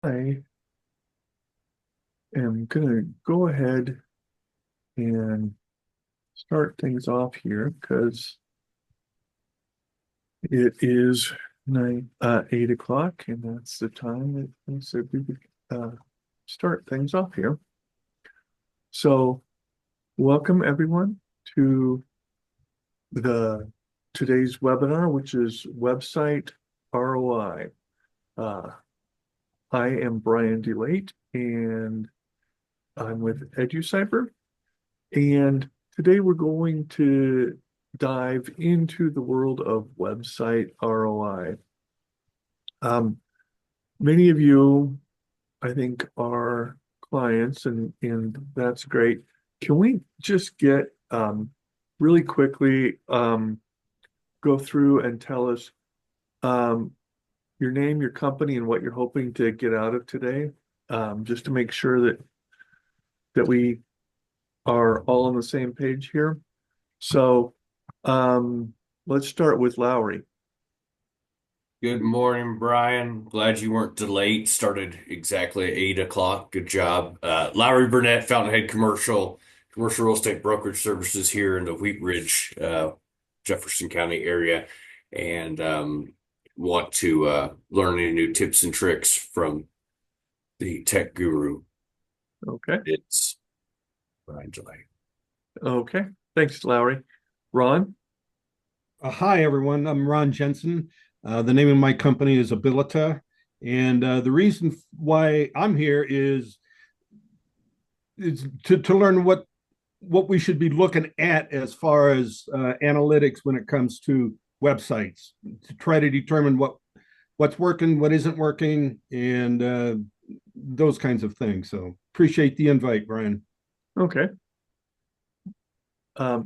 I am going to go ahead and start things off here because it is 8 o'clock, and that's the time that I said we would start things off here. So, welcome everyone to the today's webinar, which is website ROI. I am Brian DeLate, and I'm with EduCypher. And today we're going to dive into the world of website ROI. Many of you, I think, are clients, and that's great. Can we just get really quickly go through and tell us your name, your company, and what you're hoping to get out of today, just to make sure that we are all on the same page here. So let's start with Lowry. Good morning, Brian. Glad you weren't delayed. Started exactly at 8 o'clock. Good job. Lowry Burnett, Fountainhead commercial real estate brokerage services here in the Wheat Ridge, Jefferson County area, and want to learn any new tips and tricks from the tech guru. Okay. It's Brian Delay. Okay. Thanks, Lowry. Ron? Hi, everyone. I'm Ron Jensen. The name of my company is Abilita. And the reason why I'm here is to learn what we should be looking at as far as analytics when it comes to websites, to try to determine what's working, what isn't working, and those kinds of things. So appreciate the invite, Brian. Okay.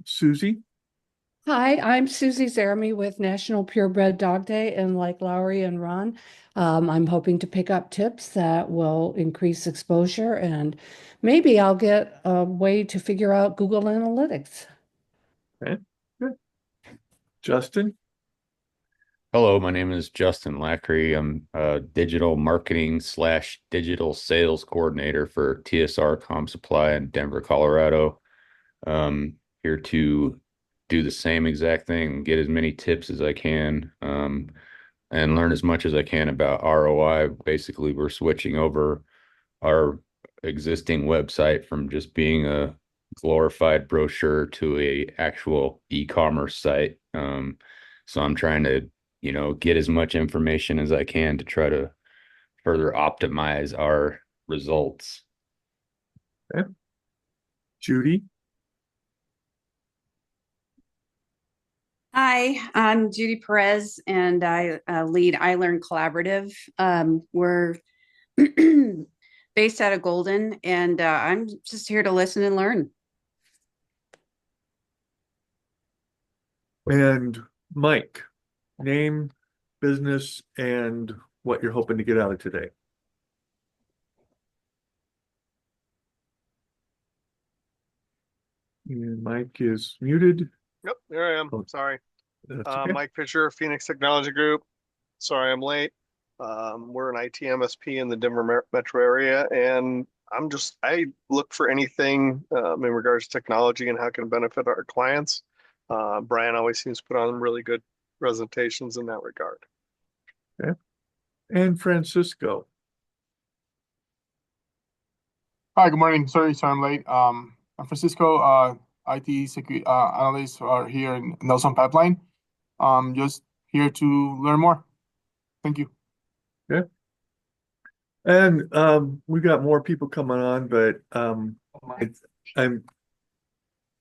Susie? Hi, I'm Susie Zaramy with National Purebred Dog Day, and like Lowry and Ron, I'm hoping to pick up tips that will increase exposure, and maybe I'll get a way to figure out Google Analytics. Okay. Good. Justin? Hello, my name is Justin Lackery. I'm a digital marketing slash digital sales coordinator for TSR Com Supply in Denver, Colorado. Here to do the same exact thing, get as many tips as I can, and learn as much as I can about ROI. Basically, we're switching over our existing website from just being a glorified brochure to a actual e-commerce site. So I'm trying to get as much information as I can to try to further optimize our results. Okay. Judy? Hi, I'm Judy Perez, and I lead iLearn Collaborative. We're based out of Golden, and I'm just here to listen and learn. And Mike, name, business, and what you're hoping to get out of today. And Mike is muted. Yep, there I am. Oh, Sorry. that's okay. Mike Fisher, Phoenix Technology Group. Sorry I'm late. We're an IT MSP in the Denver metro area, and I look for anything in regards to technology and how it can benefit our clients. Brian always seems to put on really good presentations in that regard. Okay. And Francisco. Hi, good morning. Sorry I'm late. I'm Francisco, IT security analyst here in Nelson Pipeline. Just here to learn more. Thank you. Okay. And we got more people coming on, but I'm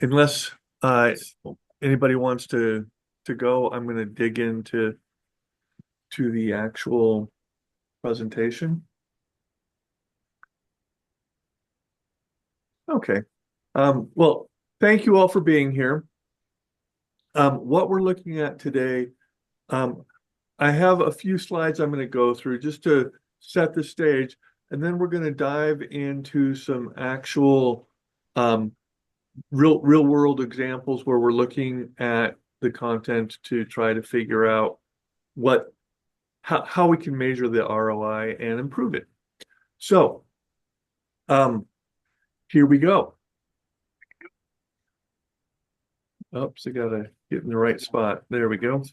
unless anybody wants to go, I'm going to dig into the actual presentation. Okay. Well, thank you all for being here. What we're looking at today, I have a few slides I'm going to go through just to set the stage, and then we're going to dive into some actual real world examples where we're looking at the content to try to figure out how we can measure the ROI and improve it. So, here we go. Oops, I gotta get in the right spot. There we go.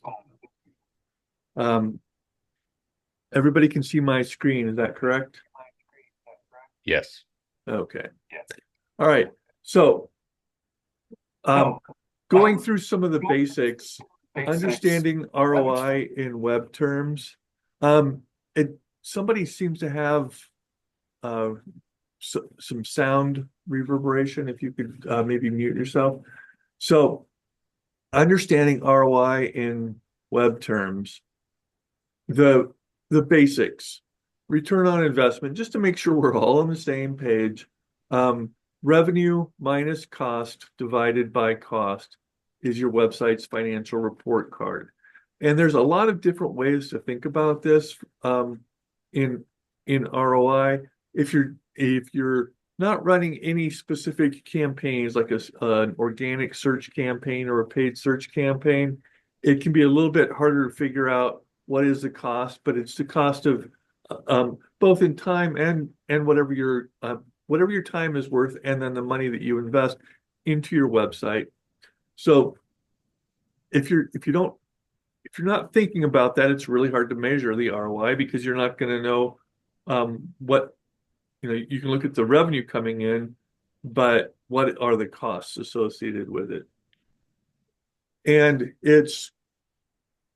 Everybody can see my screen, is that correct? Yes. Okay. All right. So, going through some of the basics, understanding ROI in web terms. Somebody seems to have some sound reverberation. If you could maybe mute yourself. So, understanding ROI in web terms, the basics, return on investment, just to make sure we're all on the same page. Revenue minus cost divided by cost is your website's financial report card. And there's a lot of different ways to think about this in ROI. If you're not running any specific campaigns like an organic search campaign or a paid search campaign, it can be a little bit harder to figure out what is the cost, but it's the cost of both in time and whatever your time is worth, and then the money that you invest into your website. So if you're not thinking about that, it's really hard to measure the ROI because you're not going to know what you can look at the revenue coming in, but what are the costs associated with it? And it's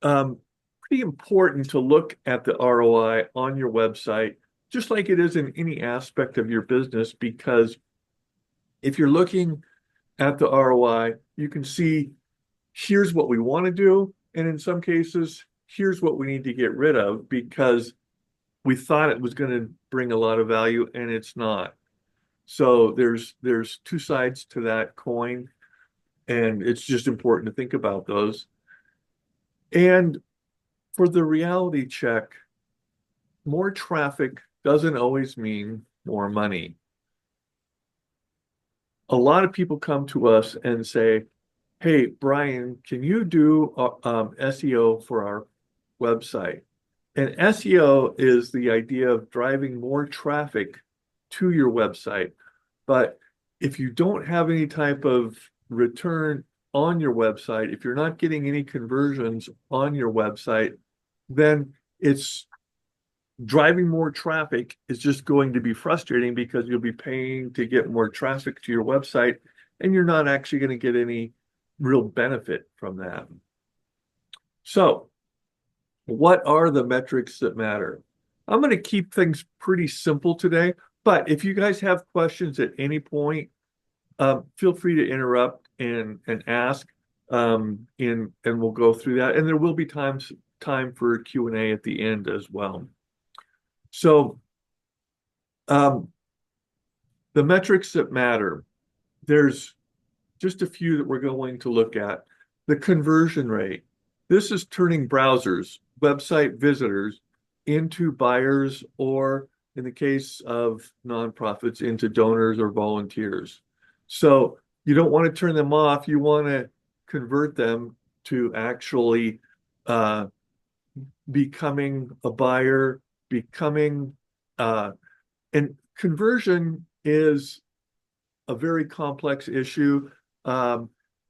pretty important to look at the ROI on your website, just like it is in any aspect of your business, because if you're looking at the ROI, you can see here's what we want to do, and in some cases, here's what we need to get rid of because we thought it was going to bring a lot of value and it's not. So there's two sides to that coin, and it's just important to think about those. And for the reality check, more traffic doesn't always mean more money. A lot of people come to us and say, hey, Brian, can you do SEO for our website? And SEO is the idea of driving more traffic to your website. But if you don't have any type of return on your website, if you're not getting any conversions on your website, then it's driving more traffic is just going to be frustrating because you'll be paying to get more traffic to your website and you're not actually going to get any real benefit from that. So, what are the metrics that matter? I'm going to keep things pretty simple today, but if you guys have questions at any point, feel free to interrupt and ask, and we'll go through that. And there will be time for Q&A at the end as well. So, the metrics that matter, there's just a few that we're going to look at. The conversion rate. This is turning browsers, website visitors, into buyers, or in the case of nonprofits, into donors or volunteers. So you don't want to turn them off. You want to convert them to actually becoming a buyer, and conversion is a very complex issue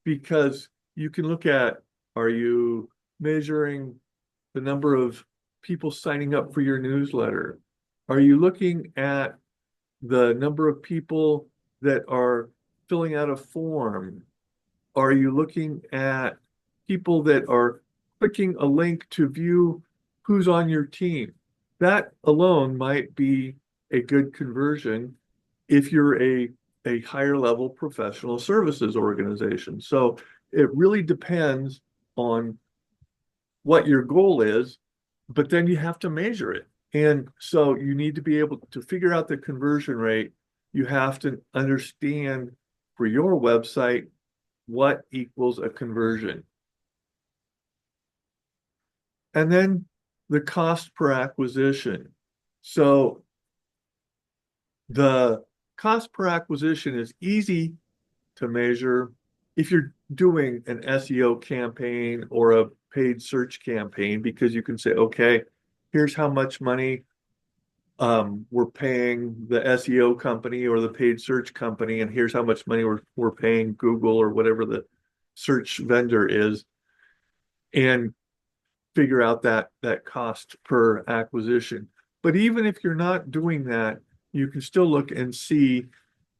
because you can look at, are you measuring the number of people signing up for your newsletter? Are you looking at the number of people that are filling out a form? Are you looking at people that are clicking a link to view who's on your team? That alone might be a good conversion if you're a higher level professional services organization. So it really depends on what your goal is, but then you have to measure it. And so you need to be able to figure out the conversion rate. You have to understand for your website what equals a conversion. And then the cost per acquisition. So the cost per acquisition is easy to measure if you're doing an SEO campaign or a paid search campaign, because you can say, okay, here's how much money we're paying the SEO company or the paid search company, and here's how much money we're paying Google or whatever the search vendor is, and figure out that cost per acquisition. But even if you're not doing that, you can still look and see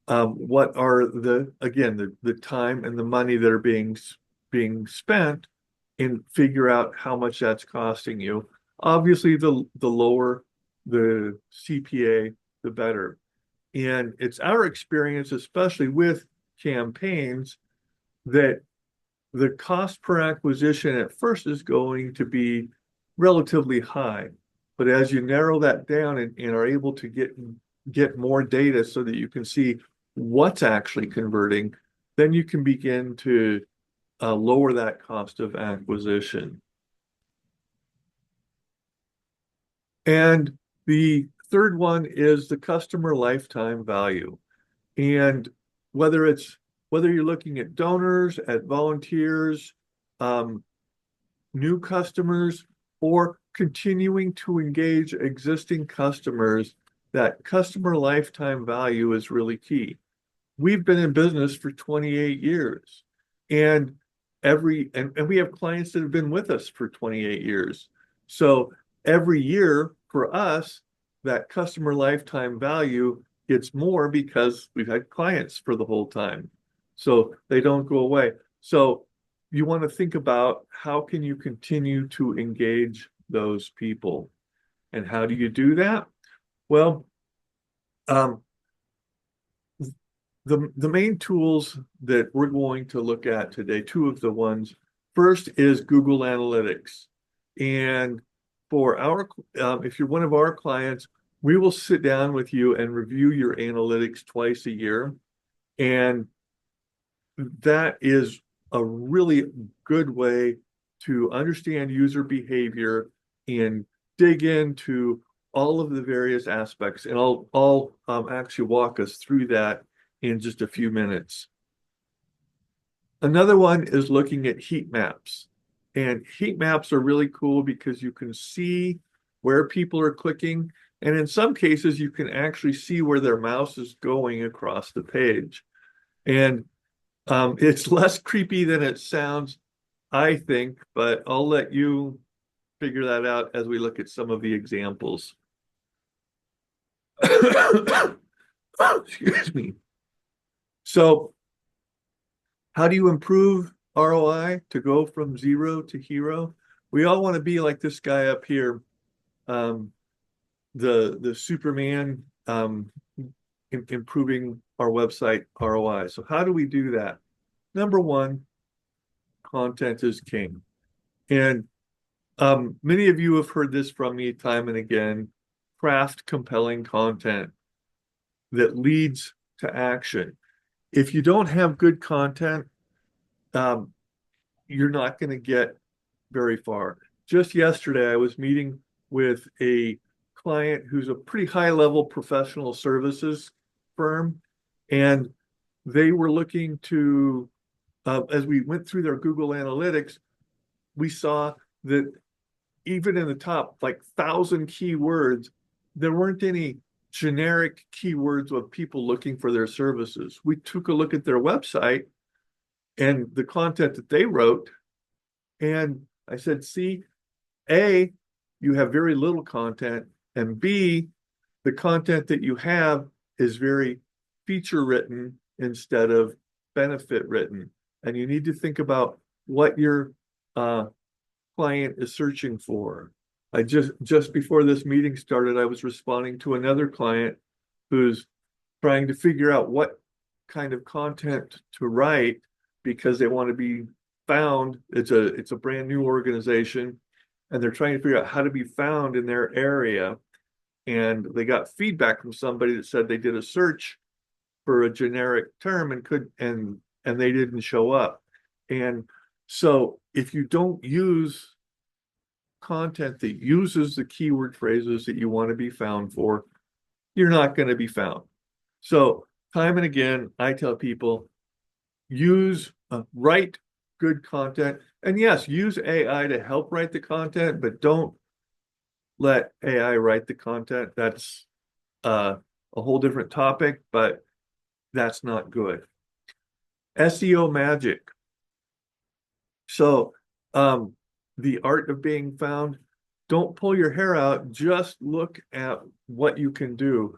what are the time and the money that are being spent, and figure out how much that's costing you. Obviously, the lower the CPA, the better. And it's our experience, especially with campaigns, that the cost per acquisition at first is going to be relatively high. But as you narrow that down and are able to get more data so that you can see what's actually converting, then you can begin to lower that cost of acquisition. And the third one is the customer lifetime value. And whether you're looking at donors, at volunteers, new customers, or continuing to engage existing customers, that customer lifetime value is really key. We've been in business for 28 years, and we have clients that have been with us for 28 years. So every year for us, that customer lifetime value gets more because we've had clients for the whole time. So they don't go away. So you want to think about how can you continue to engage those people. And how do you do that? Well, the main tools that we're going to look at today, two of the ones, first is Google Analytics. And for if you're one of our clients, we will sit down with you and review your analytics twice a year. And that is a really good way to understand user behavior and dig into all of the various aspects. And I'll actually walk us through that in just a few minutes. Another one is looking at heat maps. And heat maps are really cool because you can see where people are clicking. And in some cases, you can actually see where their mouse is going across the page. And it's less creepy than it sounds, I think, but I'll let you figure that out as we look at some of the examples. Excuse me. So how do you improve ROI to go from zero to hero? We all want to be like this guy up here, the Superman, improving our website ROI. So how do we do that? Number one, content is king. And many of you have heard this from me time and again. Craft compelling content that leads to action. If you don't have good content, you're not going to get very far. Just yesterday, I was meeting with a client who's a pretty high-level professional services firm, and they were looking to, as we went through their Google Analytics, we saw that even in the top, like 1,000 keywords, there weren't any generic keywords of people looking for their services. We took a look at their website and the content that they wrote, and I said, see, A, you have very little content, and B, the content that you have is very feature written instead of benefit written. And you need to think about what your client is searching for. I just before this meeting started, I was responding to another client who's trying to figure out what kind of content to write because they want to be found. It's a brand new organization, and they're trying to figure out how to be found in their area. And they got feedback from somebody that said they did a search for a generic term and they didn't show up. And so if you don't use content that uses the keyword phrases that you want to be found for, you're not going to be found. So time and again, I tell people, write good content. And yes, use AI to help write the content, but don't let AI write the content. That's a whole different topic, but that's not good. SEO magic. So, the art of being found, don't pull your hair out, just look at what you can do.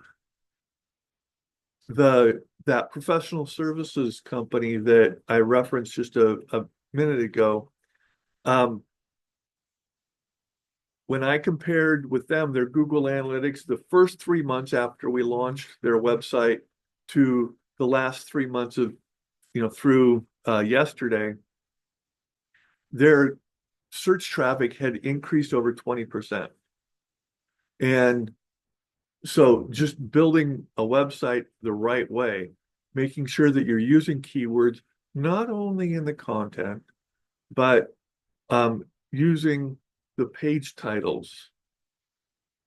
That professional services company that I referenced just a minute ago, when I compared with them, their Google Analytics, the first 3 months after we launched their website to the last 3 months of, through yesterday, their search traffic had increased over 20%. And so just building a website the right way, making sure that you're using keywords, not only in the content, but using the page titles,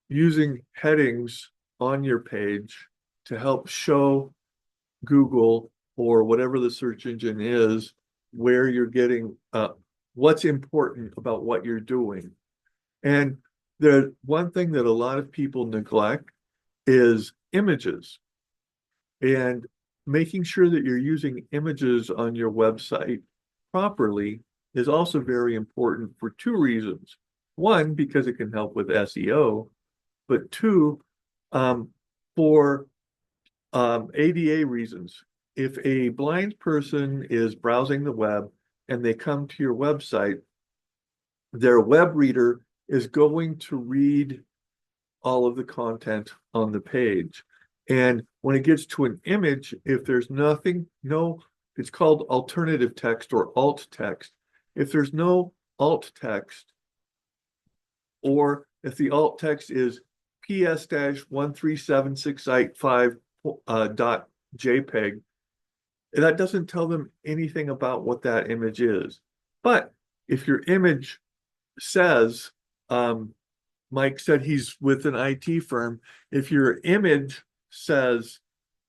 using headings on your page to help show Google or whatever the search engine is where you're getting what's important about what you're doing. And the one thing that a lot of people neglect is images, and making sure that you're using images on your website properly is also very important for two reasons. One, because it can help with SEO, but two, for ADA reasons. If a blind person is browsing the web and they come to your website, their web reader is going to read all of the content on the page. And when it gets to an image, if there's nothing, it's called alternative text or alt text. If there's no alt text, or if the alt text is PS-137685 dot JPEG, that doesn't tell them anything about what that image is. But if your image says, Mike said he's with an IT firm. If your image says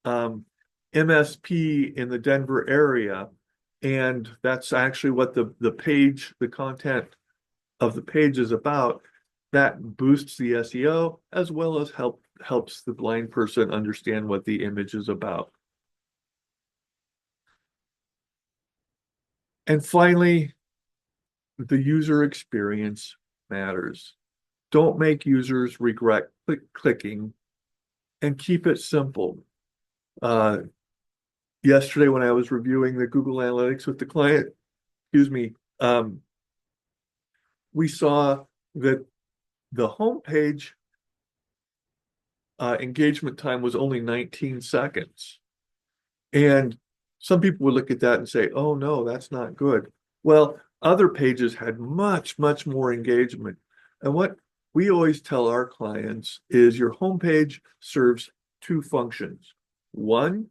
MSP in the Denver area, and that's actually what the page, the content of the page is about, that boosts the SEO as well as helps the blind person understand what the image is about. And finally, the user experience matters. Don't make users regret clicking, and keep it simple. Yesterday, when I was reviewing the Google Analytics with the client, we saw that the homepage engagement time was only 19 seconds. And some people would look at that and say, oh no, that's not good. Well, other pages had much, much more engagement. And what we always tell our clients is your homepage serves two functions. One,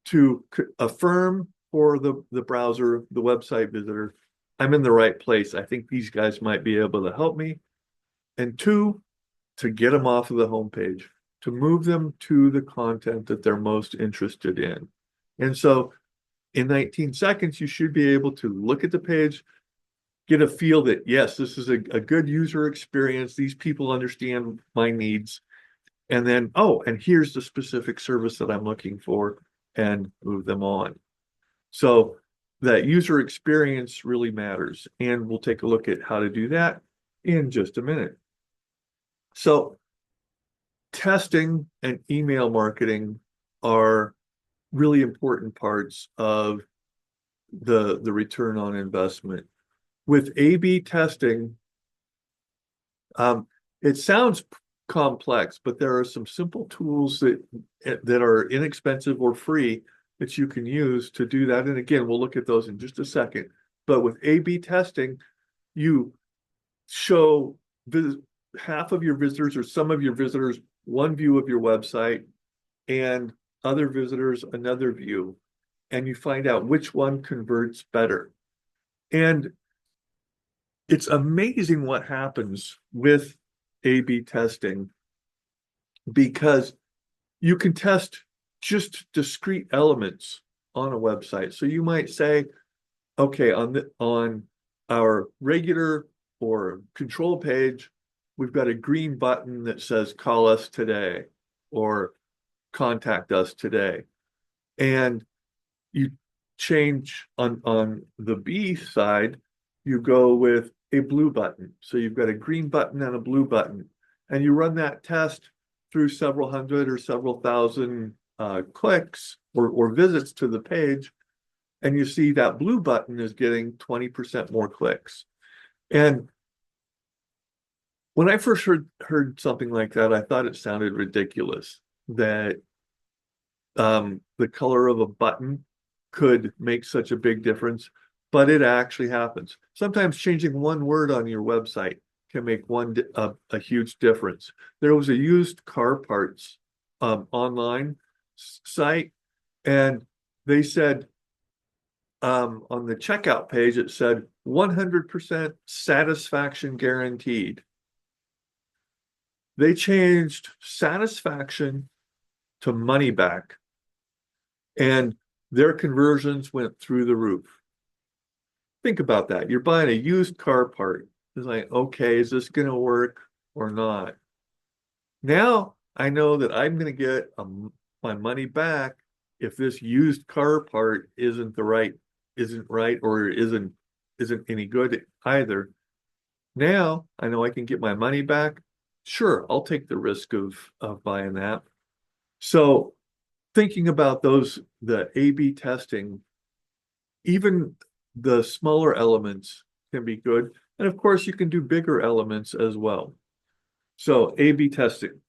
to affirm for the browser, the website visitor, I'm in the right place. I think these guys might be able to help me. And two, to get them off of the homepage, to move them to the content that they're most interested in. And so in 19 seconds, you should be able to look at the page, get a feel that, yes, this is a good user experience. These people understand my needs. And then, oh, and here's the specific service that I'm looking for, and move them on. So that user experience really matters. And we'll take a look at how to do that in just a minute. So testing and email marketing are really important parts of the return on investment. With A/B testing, it sounds complex, but there are some simple tools that are inexpensive or free that you can use to do that. And again, we'll look at those in just a second. But with A/B testing, you show half of your visitors or some of your visitors one view of your website and other visitors another view, and you find out which one converts better. And it's amazing what happens with A/B testing, because you can test just discrete elements on a website. So you might say, okay, on our regular or control page, we've got a green button that says call us today or contact us today. And you change on the B side, you go with a blue button. So you've got a green button and a blue button. And you run that test through several hundred or several thousand clicks or visits to the page. And you see that blue button is getting 20% more clicks. And when I first heard something like that, I thought it sounded ridiculous that the color of a button could make such a big difference, but it actually happens. Sometimes changing one word on your website can make a huge difference. There was a used car parts online site, and they said on the checkout page, it said 100% satisfaction guaranteed. They changed satisfaction to money back, and their conversions went through the roof. Think about that. You're buying a used car part. It's like, okay, is this going to work or not? Now I know that I'm going to get my money back if this used car part isn't right, or isn't any good either. Now I know I can get my money back. Sure, I'll take the risk of buying that. So thinking about the A/B testing, even the smaller elements can be good. And of course, you can do bigger elements as well. So A/B testing.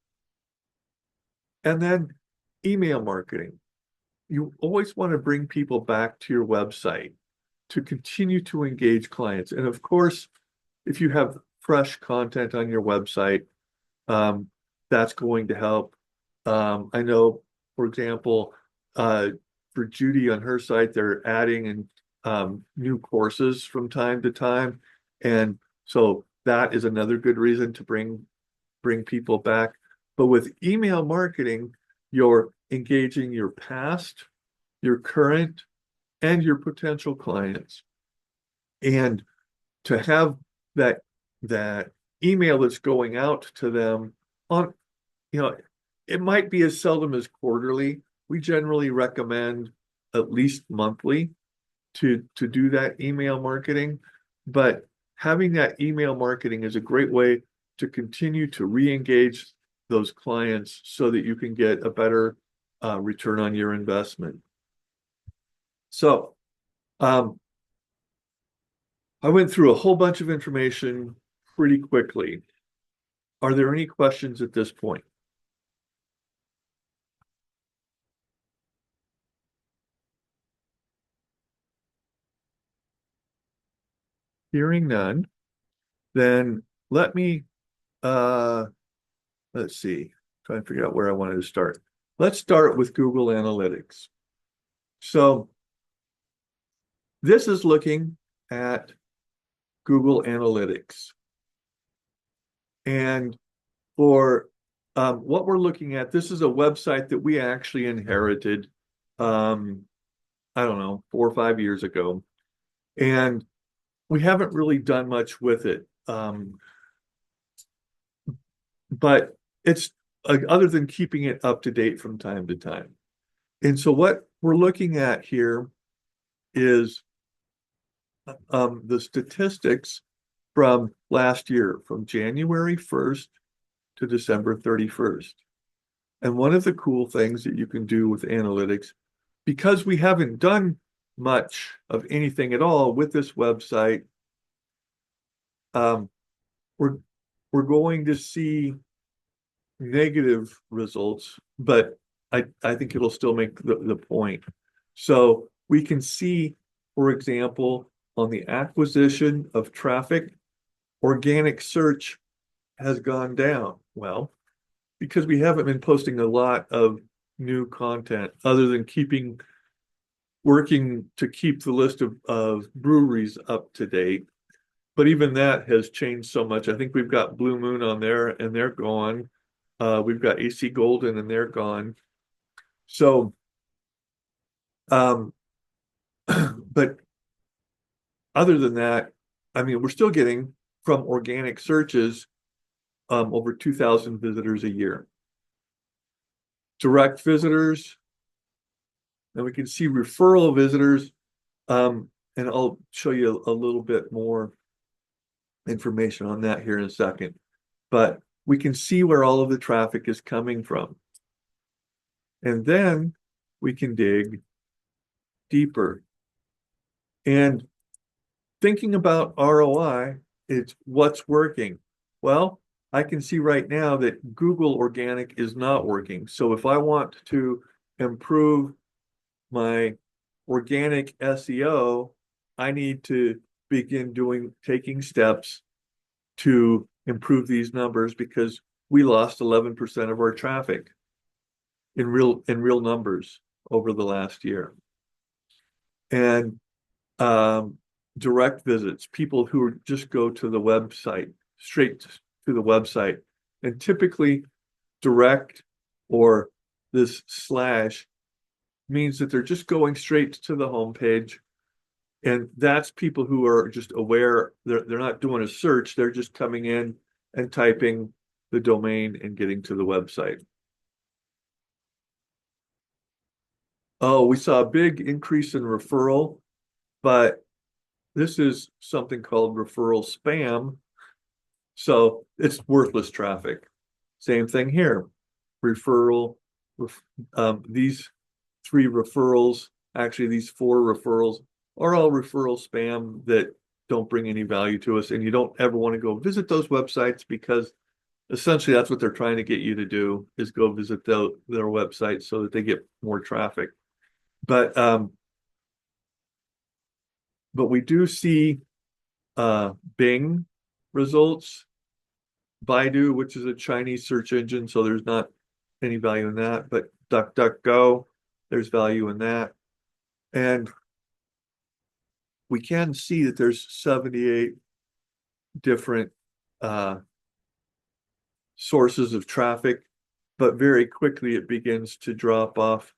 And then email marketing. You always want to bring people back to your website to continue to engage clients. And of course, if you have fresh content on your website, that's going to help. I know, for example, for Judy on her site, they're adding in new courses from time to time. And so that is another good reason to bring people back. But with email marketing, you're engaging your past, your current, and your potential clients. And to have that email that's going out to them on, it might be as seldom as quarterly. We generally recommend at least monthly to do that email marketing. But having that email marketing is a great way to continue to re-engage those clients so that you can get a better return on your investment. So I went through a whole bunch of information pretty quickly. Are there any questions at this point? Hearing none, then let me let's see, try and figure out where I wanted to start. Let's start with Google Analytics. So this is looking at Google Analytics. And for what we're looking at, this is a website that we actually inherited, I don't know, 4 or 5 years ago. And we haven't really done much with it. But it's other than keeping it up to date from time to time. And so what we're looking at here is the statistics from last year, from January 1st to December 31st. And one of the cool things that you can do with analytics, because we haven't done much of anything at all with this website, we're going to see negative results, but I think it'll still make the point. So we can see, for example, on the acquisition of traffic, organic search has gone down. Well, because we haven't been posting a lot of new content other than working to keep the list of breweries up to date. But even that has changed so much. I think we've got Blue Moon on there and they're gone. We've got AC Golden and they're gone. So, but other than that, I mean, we're still getting from organic searches over 2,000 visitors a year. Direct visitors, and we can see referral visitors, and I'll show you a little bit more information on that here in a second. But we can see where all of the traffic is coming from. And then we can dig deeper. And thinking about ROI, it's what's working. Well, I can see right now that Google organic is not working. So if I want to improve my organic SEO, I need to begin taking steps to improve these numbers, because we lost 11% of our traffic in real numbers over the last year. And direct visits, people who just go to the website, straight to the website, and typically direct, or this slash, means that they're just going straight to the homepage. And that's people who are just aware, they're not doing a search, they're just coming in and typing the domain and getting to the website. Oh, we saw a big increase in referral, but this is something called referral spam. So it's worthless traffic. Same thing here. Referral, these 3 referrals, actually these 4 referrals, are all referral spam that don't bring any value to us. And you don't ever want to go visit those websites, because essentially that's what they're trying to get you to do, is go visit their website so that they get more traffic. But we do see Bing results, Baidu, which is a Chinese search engine, so there's not any value in that, but DuckDuckGo, there's value in that. And we can see that there's 78 different sources of traffic, but very quickly it begins to drop off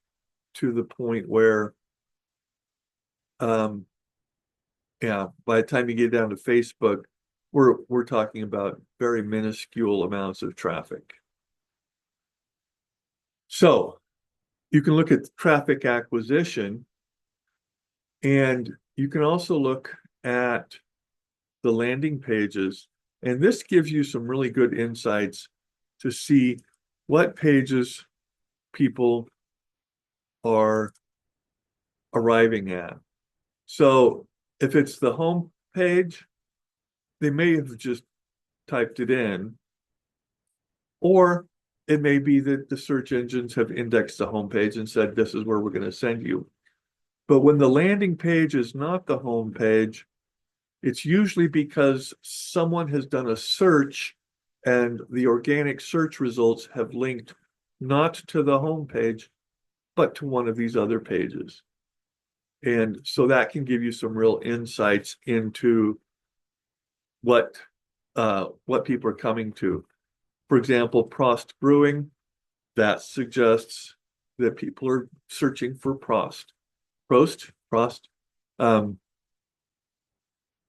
to the point where yeah, by the time you get down to Facebook, we're talking about very minuscule amounts of traffic. So you can look at traffic acquisition, and you can also look at the landing pages. And this gives you some really good insights to see what pages people are arriving at. So if it's the home page, they may have just typed it in, or it may be that the search engines have indexed the home page and said, this is where we're going to send you. But when the landing page is not the home page, it's usually because someone has done a search and the organic search results have linked not to the home page, but to one of these other pages. And so that can give you some real insights into what people are coming to. For example, Prost Brewing, that suggests that people are searching for Prost.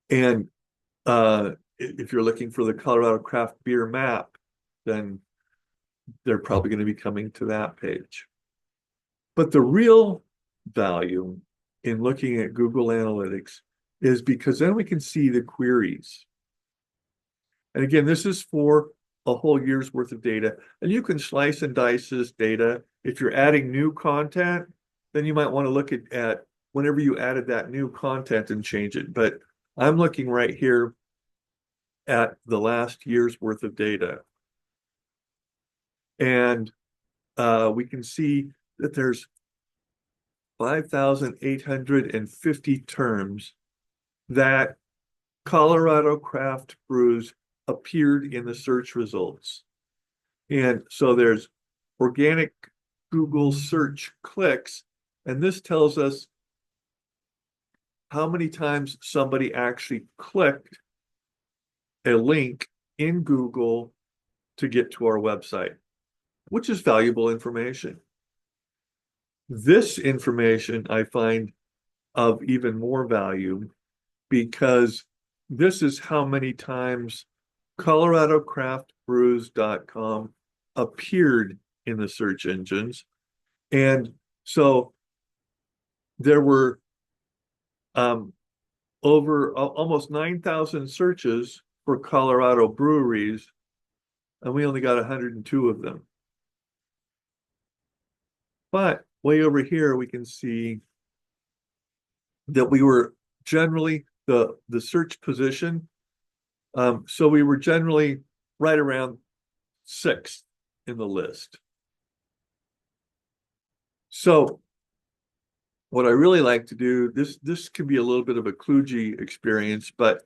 And if you're looking for the Colorado craft beer map, then they're probably going to be coming to that page. But the real value in looking at Google Analytics is because then we can see the queries. And again, this is for a whole year's worth of data. And you can slice and dice this data. If you're adding new content, then you might want to look at whenever you added that new content and change it. But I'm looking right here at the last year's worth of data. And we can see that there's 5,850 terms that Colorado craft brews appeared in the search results. And so there's organic Google search clicks, and this tells us how many times somebody actually clicked a link in Google to get to our website, which is valuable information. This information I find of even more value, because this is how many times Colorado craft craftbrews.com appeared in the search engines. And so there were over almost 9,000 searches for Colorado breweries, and we only got 102 of them. But way over here, we can see that we were generally the search position. So we were generally right around sixth in the list. So what I really like to do, this can be a little bit of a kludgy experience, but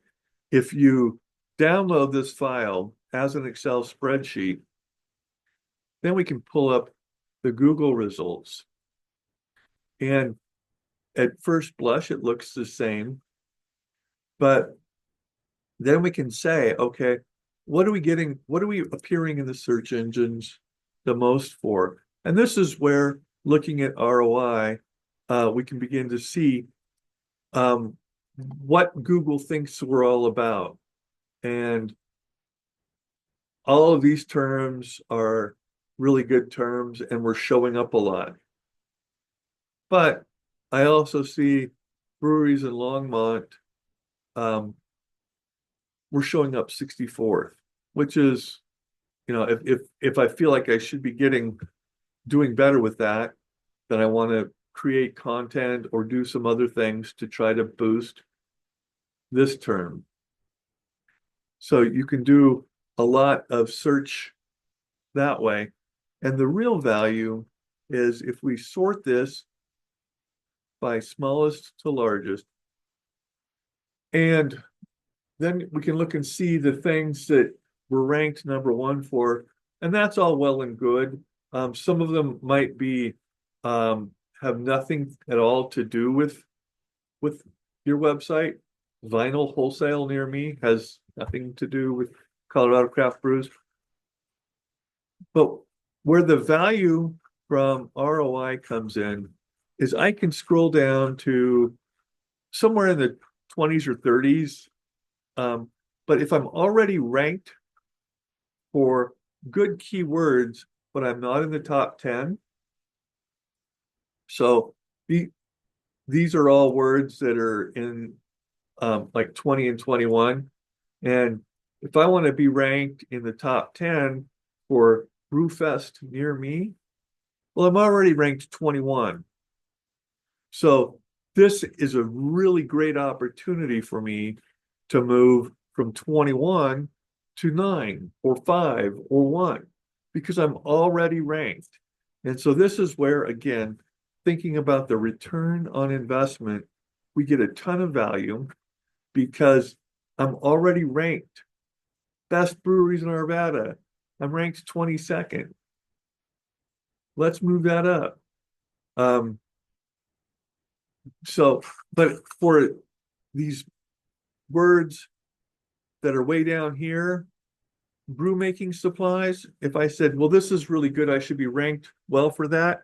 if you download this file as an Excel spreadsheet, then we can pull up the Google results. And at first blush, it looks the same, but then we can say, okay, what are we appearing in the search engines the most for? And this is where, looking at ROI, we can begin to see what Google thinks we're all about. And all of these terms are really good terms, and we're showing up a lot. But I also see breweries in Longmont, we're showing up 64th, which is, if I feel like I should be doing better with that, then I want to create content or do some other things to try to boost this term. So you can do a lot of search that way. And the real value is if we sort this by smallest to largest, and then we can look and see the things that we're ranked number one for, and that's all well and good. Some of them might be have nothing at all to do with your website. Vinyl wholesale near me has nothing to do with Colorado craft brews. But where the value from ROI comes in is I can scroll down to somewhere in the 20s or 30s. But if I'm already ranked for good keywords, but I'm not in the top 10, so these are all words that are in like 20 and 21. And if I want to be ranked in the top 10 for Brewfest near me, well, I'm already ranked 21. So this is a really great opportunity for me to move from 21 to 9 or 5 or 1 because I'm already ranked. And so this is where, again, thinking about the return on investment, we get a ton of value because I'm already ranked. Best breweries in Arvada. I'm ranked 22nd. Let's move that up. But for these words that are way down here, brew making supplies, if I said, well, this is really good, I should be ranked well for that,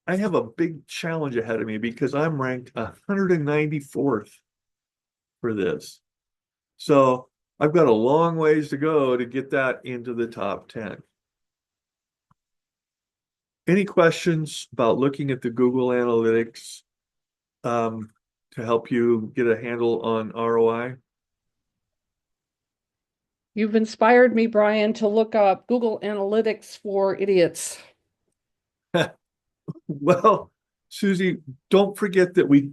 I have a big challenge ahead of me because I'm ranked 194th for this. So I've got a long ways to go to get that into the top 10. Any questions about looking at the Google Analytics to help you get a handle on ROI? You've inspired me, Brian, to look up Google Analytics for idiots. Well, Susie, don't forget that we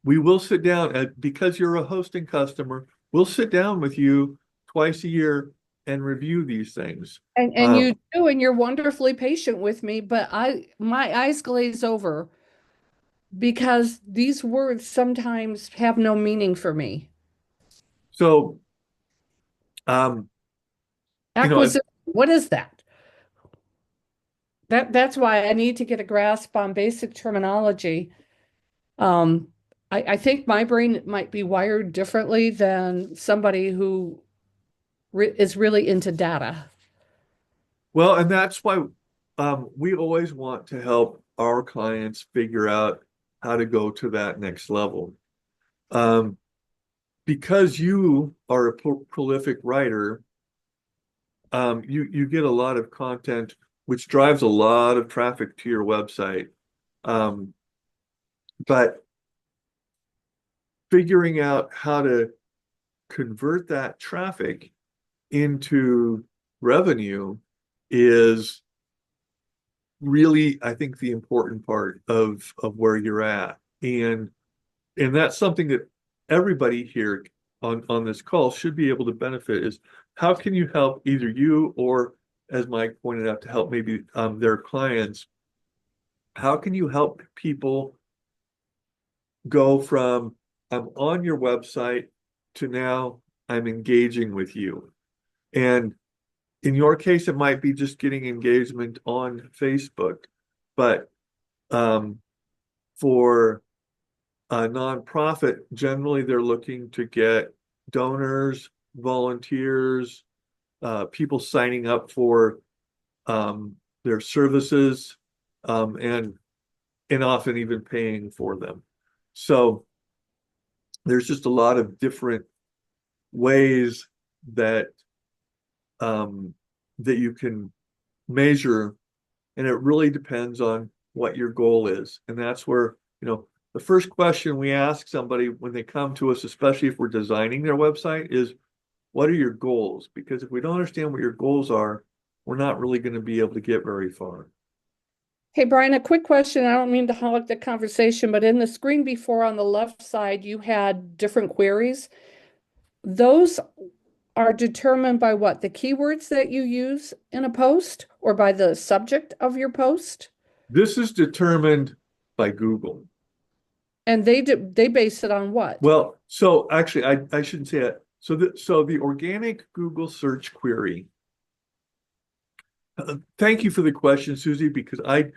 will sit down because you're a hosting customer. We'll sit down with you twice a year and review these things. And you do, and you're wonderfully patient with me, but my eyes glaze over because these words sometimes have no meaning for me. So, Acquisition, what is that? That's why I need to get a grasp on basic terminology. I think my brain might be wired differently than somebody who is really into data. well, and that's why we always want to help our clients figure out how to go to that next level. because you are a prolific writer, you get a lot of content, which drives a lot of traffic to your website. But figuring out how to convert that traffic into revenue is really, I think, the important part of where you're at. And that's something that everybody here on this call should be able to benefit is how can you help either you or, as Mike pointed out, to help maybe their clients, how can you help people go from I'm on your website to now I'm engaging with you? And in your case, it might be just getting engagement on Facebook, but for a nonprofit, generally they're looking to get donors, volunteers, people signing up for their services, and often even paying for them. So there's just a lot of different ways that that you can measure, and it really depends on what your goal is. And that's where, the first question we ask somebody when they come to us, especially if we're designing their website, is what are your goals? Because if we don't understand what your goals are, we're not really going to be able to get very far. Hey, Brian, a quick question. I don't mean to hog the conversation, but in the screen before on the left side, you had different queries. Those are determined by what? The keywords that you use in a post or by the subject of your post? This is determined by Google. And they base it on what? Well, so actually, I shouldn't say it. So the organic Google search query. Thank you for the question, Susie, because I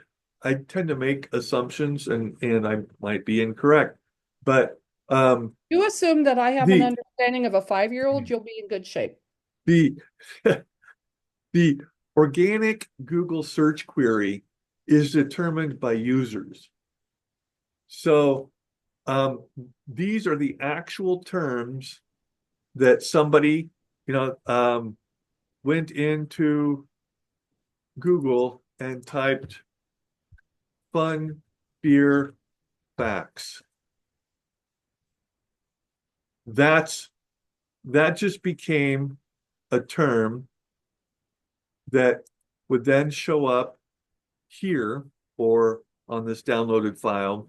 tend to make assumptions and I might be incorrect, but You assume that I have an the understanding of a 5-year-old, you'll be in good shape. the the organic Google search query is determined by users. So these are the actual terms that somebody, went into Google and typed fun beer facts. That just became a term that would then show up here or on this downloaded file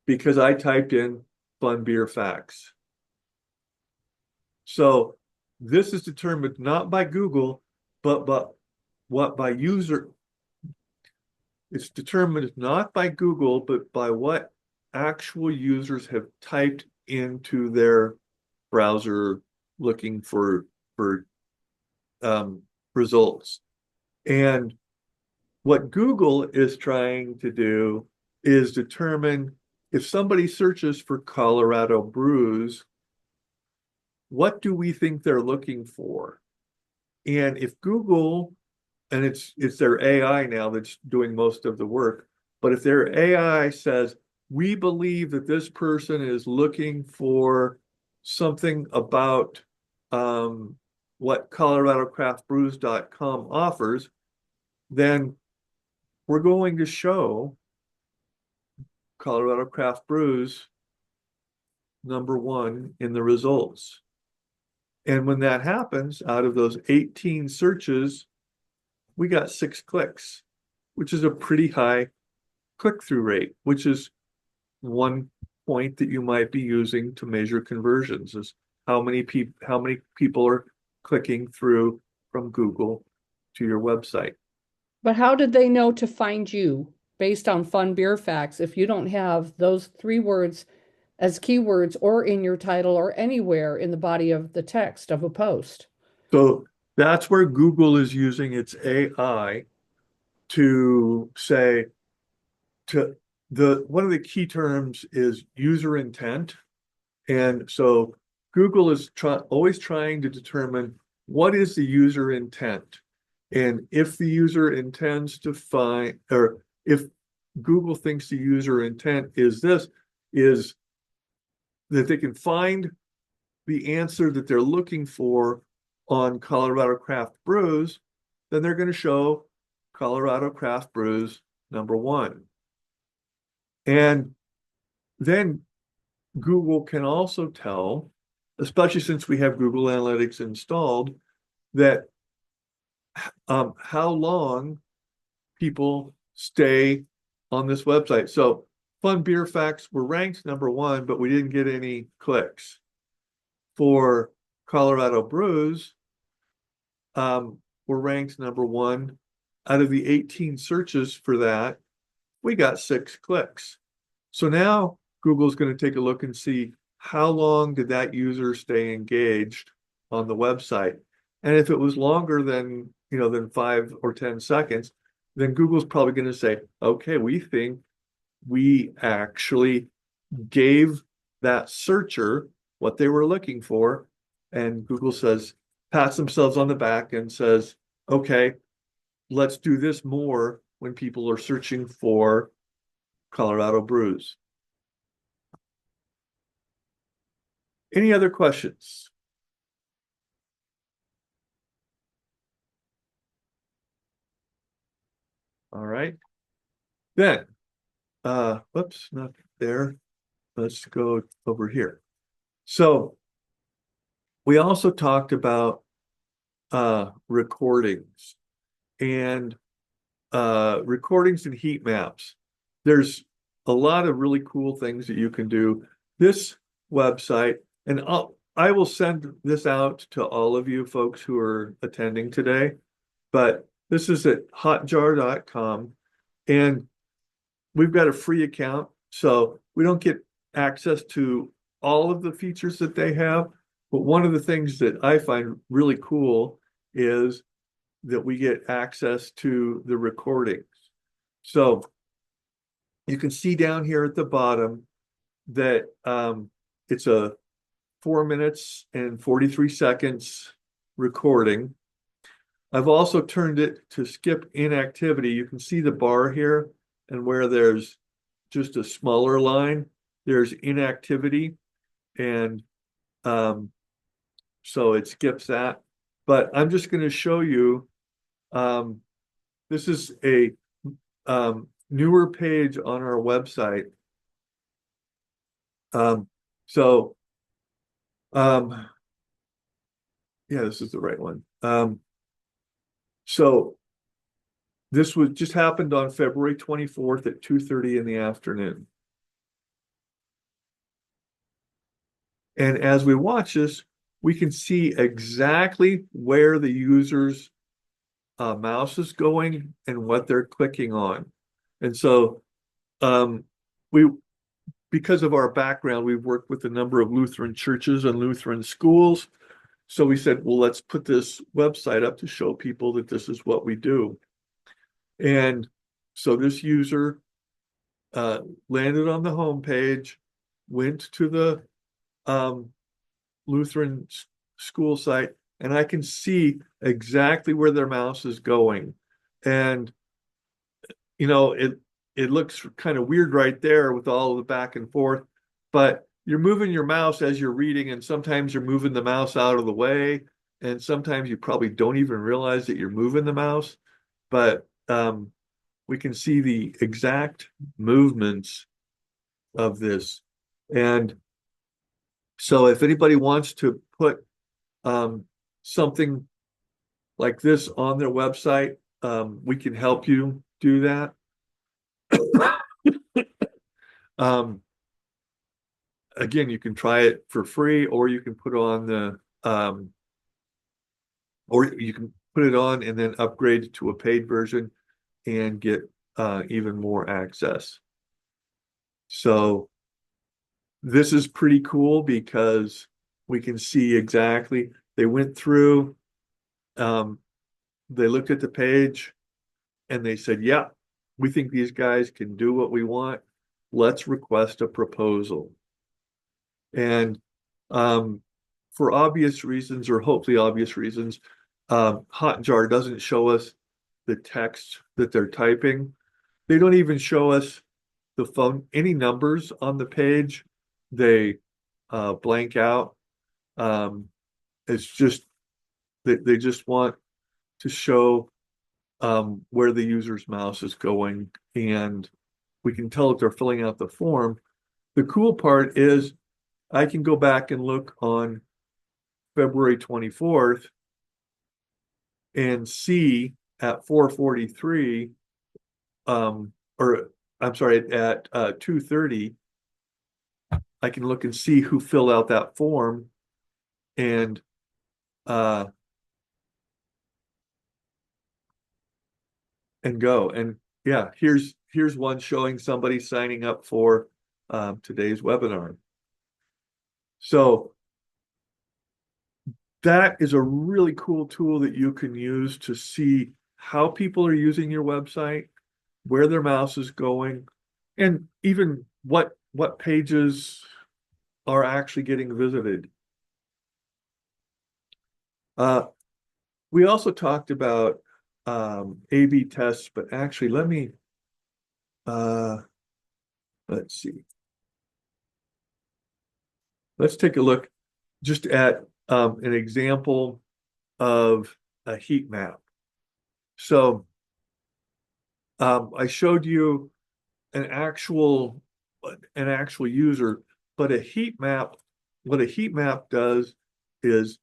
because I typed in fun beer facts. So this is determined not by Google, but what by user. It's determined not by Google, but by what actual users have typed into their browser looking for results. And what Google is trying to do is determine if somebody searches for Colorado brews, what do we think they're looking for? And if Google, and it's their AI now that's doing most of the work, but if their AI says, we believe that this person is looking for something about what ColoradoCraftBrews.com offers, then we're going to show Colorado Craft Brews #1 in the results. And when that happens, out of those 18 searches, we got 6 clicks, which is a pretty high click-through rate, which is one point that you might be using to measure conversions, is how many people are clicking through from Google to your website. But how did they know to find you based on fun beer facts if you don't have those 3 words as keywords or in your title or anywhere in the body of the text of a post? So that's where Google is using its AI to say one of the key terms is user intent. And so Google is always trying to determine what is the user intent. And if the user intends to find, or if Google thinks the user intent is this, is that they can find the answer that they're looking for on Colorado Craft Brews, then they're going to show Colorado Craft Brews #1. And then Google can also tell, especially since we have Google Analytics installed, that how long people stay on this website. So Fun Beer Facts were ranked #1, but we didn't get any clicks. For Colorado Brews, were ranked #1. Out of the 18 searches for that, we got 6 clicks. So now Google's going to take a look and see how long did that user stay engaged on the website. And if it was longer than 5 or 10 seconds, then Google's probably going to say, okay, we think we actually gave that searcher what they were looking for. And Google says, pats themselves on the back and says, okay, let's do this more when people are searching for Colorado brews. Any other questions? All right. Then, whoops, not there. Let's go over here. So we also talked about recordings and recordings and heat maps. There's a lot of really cool things that you can do. This website, and I will send this out to all of you folks who are attending today, but this is at hotjar.com, and we've got a free account, so we don't get access to all of the features that they have. But one of the things that I find really cool is that we get access to the recordings. So you can see down here at the bottom that it's a 4 minutes and 43 seconds recording. I've also turned it to skip inactivity. You can see the bar here, and where there's just a smaller line, there's inactivity. And so it skips that. But I'm just going to show you, this is a newer page on our website. So yeah, this is the right one. So this was just happened on February 24th at 2:30 in the afternoon. And as we watch this, we can see exactly where the user's mouse is going and what they're clicking on. And so we, because of our background, we've worked with a number of Lutheran churches and Lutheran schools. So we said, well, let's put this website up to show people that this is what we do. And so this user landed on the homepage, went to the Lutheran school site, and I can see exactly where their mouse is going. And it looks kind of weird right there with all of the back and forth, but you're moving your mouse as you're reading, and sometimes you're moving the mouse out of the way, and sometimes you probably don't even realize that you're moving the mouse. But we can see the exact movements of this. And so if anybody wants to put something like this on their website, we can help you do that. Again, you can try it for free, or you can put on the or you can put it on and then upgrade to a paid version and get even more access. So this is pretty cool because we can see exactly, they went through, they looked at the page and they said, yeah, we think these guys can do what we want. Let's request a proposal. And for obvious reasons, or hopefully obvious reasons, Hotjar doesn't show us the text that they're typing. They don't even show us the phone, any numbers on the page. They blank out. It's just they just want to show where the user's mouse is going, and we can tell if they're filling out the form. The cool part is I can go back and look on February 24th and see at 4:43, or I'm sorry, at 2:30, I can look and see who filled out that form and uh go. And yeah, here's one showing somebody signing up for today's webinar. So that is a really cool tool that you can use to see how people are using your website, where their mouse is going, and even what pages are actually getting visited. We also talked about A/B tests, but actually uh, let's see. Let's take a look just at an example of a heat map. So I showed you an actual user, but a heat map, what a heat map does is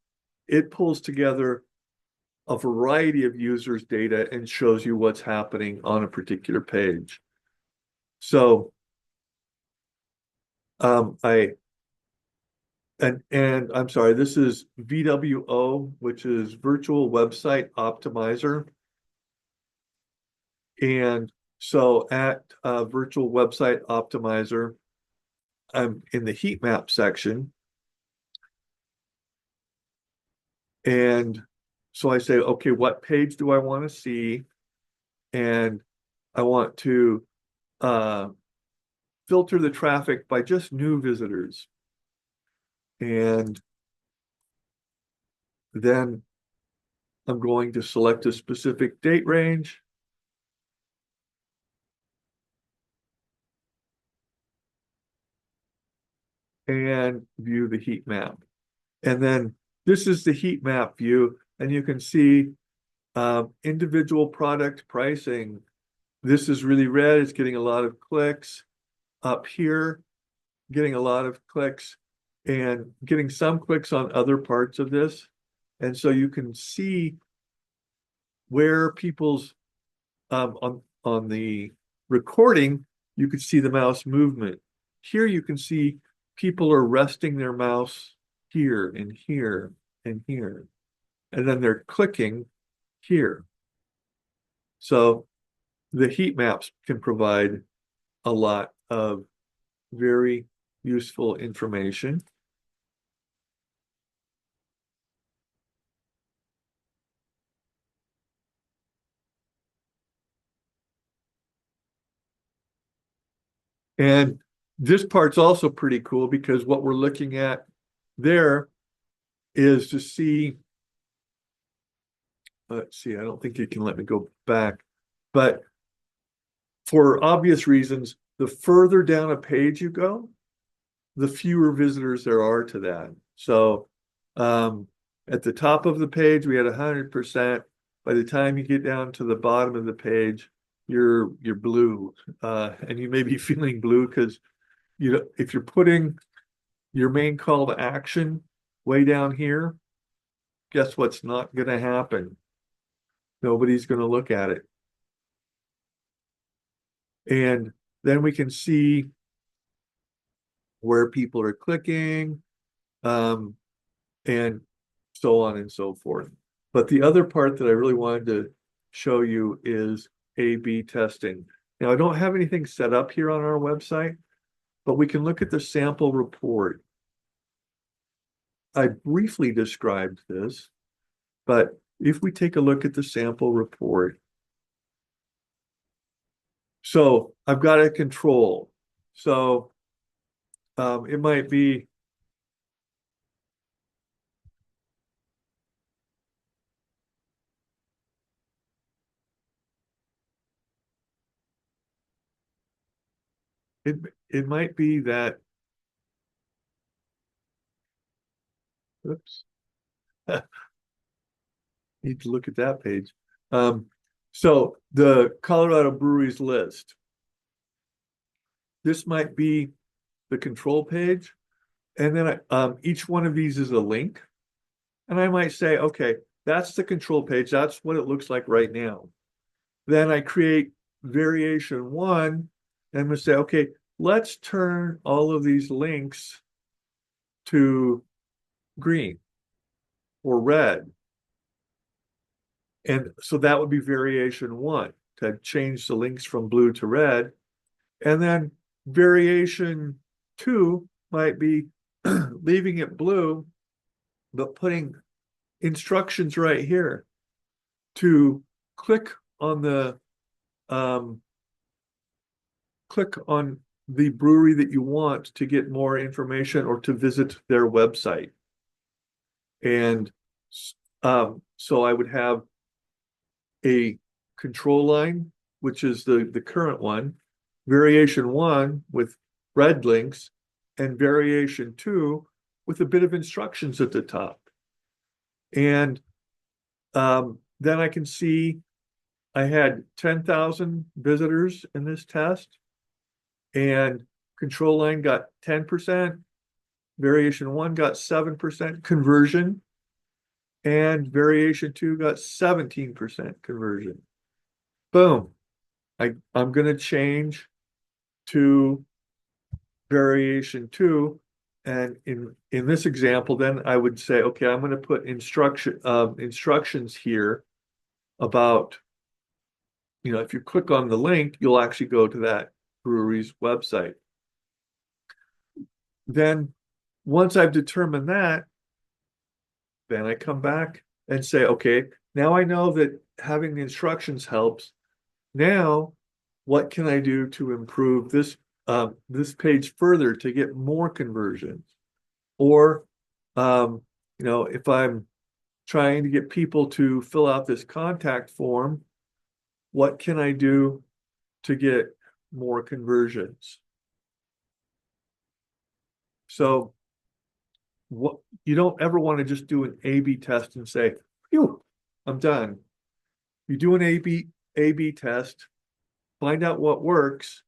it pulls together a variety of users' data and shows you what's happening on a particular page. So I and I'm sorry, this is VWO, which is Virtual Website Optimizer. And so at Virtual Website Optimizer, I'm in the heat map section. And so I say, okay, what page do I want to see? And I want to filter the traffic by just new visitors. And then I'm going to select a specific date range. And view the heat map. And then this is the heat map view, and you can see individual product pricing. This is really red, it's getting a lot of clicks. Up here, getting a lot of clicks and getting some clicks on other parts of this. And so you can see where people's on the recording, you could see the mouse movement. Here you can see people are resting their mouse here and here and here, and then they're clicking here. So the heat maps can provide a lot of very useful information. And this part's also pretty cool because what we're looking at there is to see, let's see, I don't think you can let me go back, but for obvious reasons, the further down a page you go, the fewer visitors there are to that. So at the top of the page, we had 100%. By the time you get down to the bottom of the page, you're blue. And you may be feeling blue because if you're putting your main call to action way down here, guess what's not going to happen? Nobody's going to look at it. And then we can see where people are clicking, and so on and so forth. But the other part that I really wanted to show you is A/B testing. Now, I don't have anything set up here on our website, but we can look at the sample report. I briefly described this, but if we take a look at the sample report, so I've got a control. So it might be it might be that Oops. Need to look at that page. So the Colorado breweries list. This might be the control page. And then each one of these is a link. And I might say, okay, that's the control page. That's what it looks like right now. Then I create variation one. And I'm going to say, okay, let's turn all of these links to green or red. And so that would be variation one, to change the links from blue to red. And then variation two might be leaving it blue, but putting instructions right here to click on the brewery that you want to get more information or to visit their website. And so I would have a control line, which is the current one, variation one with red links, and variation two with a bit of instructions at the top. And then I can see I had 10,000 visitors in this test, and control line got 10%, variation one got 7% conversion, and variation two got 17% conversion. Boom. I'm going to change to variation two. And in this example, then I would say, okay, I'm going to put instructions here about, if you click on the link, you'll actually go to that brewery's website. Then once I've determined that, then I come back and say, okay, now I know that having the instructions helps. Now, what can I do to improve this page further to get more conversions? Or, if I'm trying to get people to fill out this contact form, what can I do to get more conversions? So what you don't ever want to just do an A/B test and say, phew, I'm done. You do an A/B test, find out what works,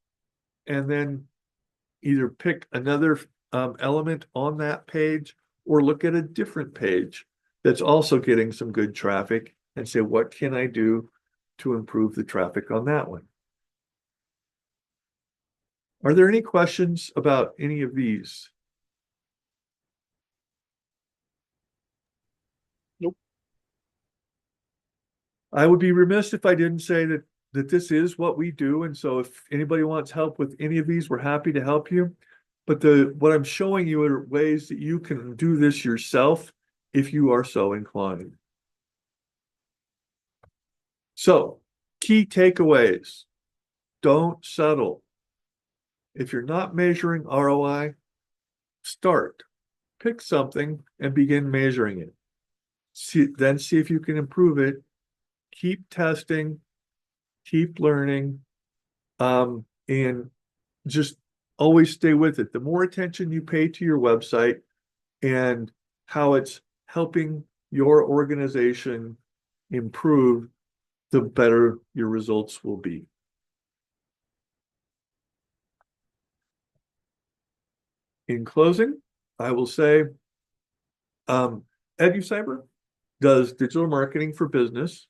and then either pick another element on that page or look at a different page that's also getting some good traffic and say, what can I do to improve the traffic on that one? Are there any questions about any of these? Nope. I would be remiss if I didn't say that this is what we do. And so if anybody wants help with any of these, we're happy to help you. But what I'm showing you are ways that you can do this yourself if you are so inclined. So, key takeaways. Don't settle. If you're not measuring ROI, start. Pick something and begin measuring it. Then see if you can improve it. Keep testing, keep learning, and just always stay with it. The more attention you pay to your website and how it's helping your organization improve, the better your results will be. In closing, I will say EduCyber does digital marketing for business.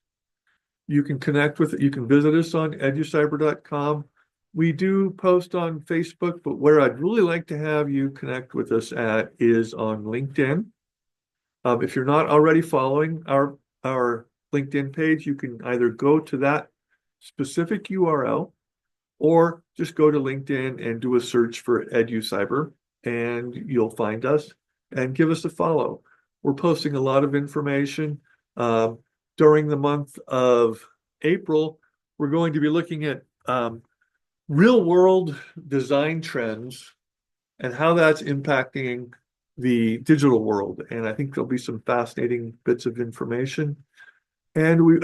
You can you can visit us on educyber.com. We do post on Facebook, but where I'd really like to have you connect with us at is on LinkedIn. If you're not already following our LinkedIn page, you can either go to that specific URL or just go to LinkedIn and do a search for EduCyber and you'll find us and give us a follow. We're posting a lot of information. During the month of April, we're going to be looking at real world design trends and how that's impacting the digital world. And I think there'll be some fascinating bits of information. And we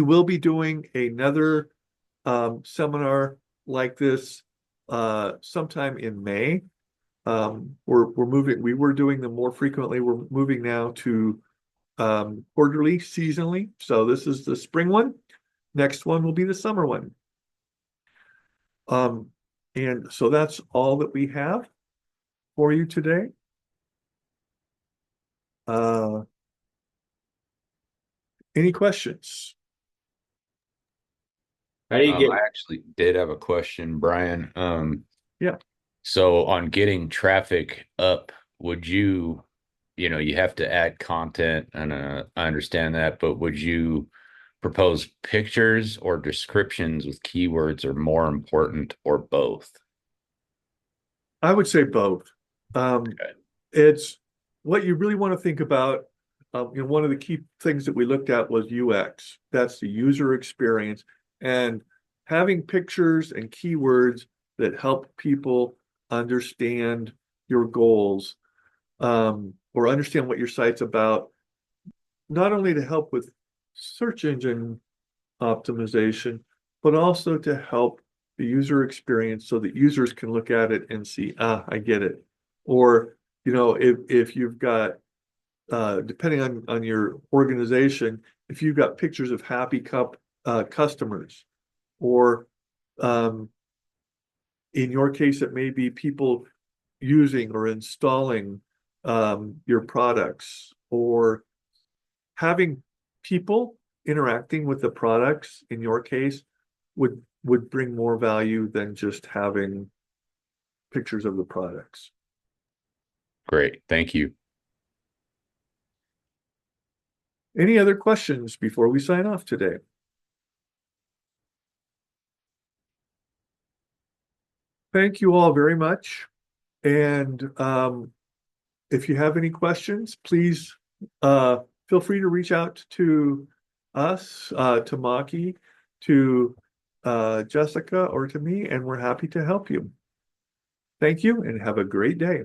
will be doing another seminar like this sometime in May. we're moving, we were doing them more frequently. We're moving now to quarterly, seasonally. So this is the spring one. Next one will be the summer one. And so that's all that we have for you today. Any questions? How do you get I actually did have a question, Brian. Yeah. So on getting traffic up, would you, you have to add content, and I understand that, but would you propose pictures or descriptions with keywords are more important, or both? I would say both. Okay. It's what you really want to think about. One of the key things that we looked at was UX. That's the user experience, and having pictures and keywords that help people understand your goals, or understand what your site's about, not only to help with search engine optimization, but also to help the user experience so that users can look at it and see, I get it. Or, if you've got, depending on your organization, if you've got pictures of happy customers, or in your case, it may be people using or installing your products, or having people interacting with the products in your case would bring more value than just having pictures of the products. Great. Thank you. Any other questions before we sign off today? Thank you all very much. And if you have any questions, please feel free to reach out to us, to Maki, to Jessica, or to me, and we're happy to help you. Thank you and have a great day.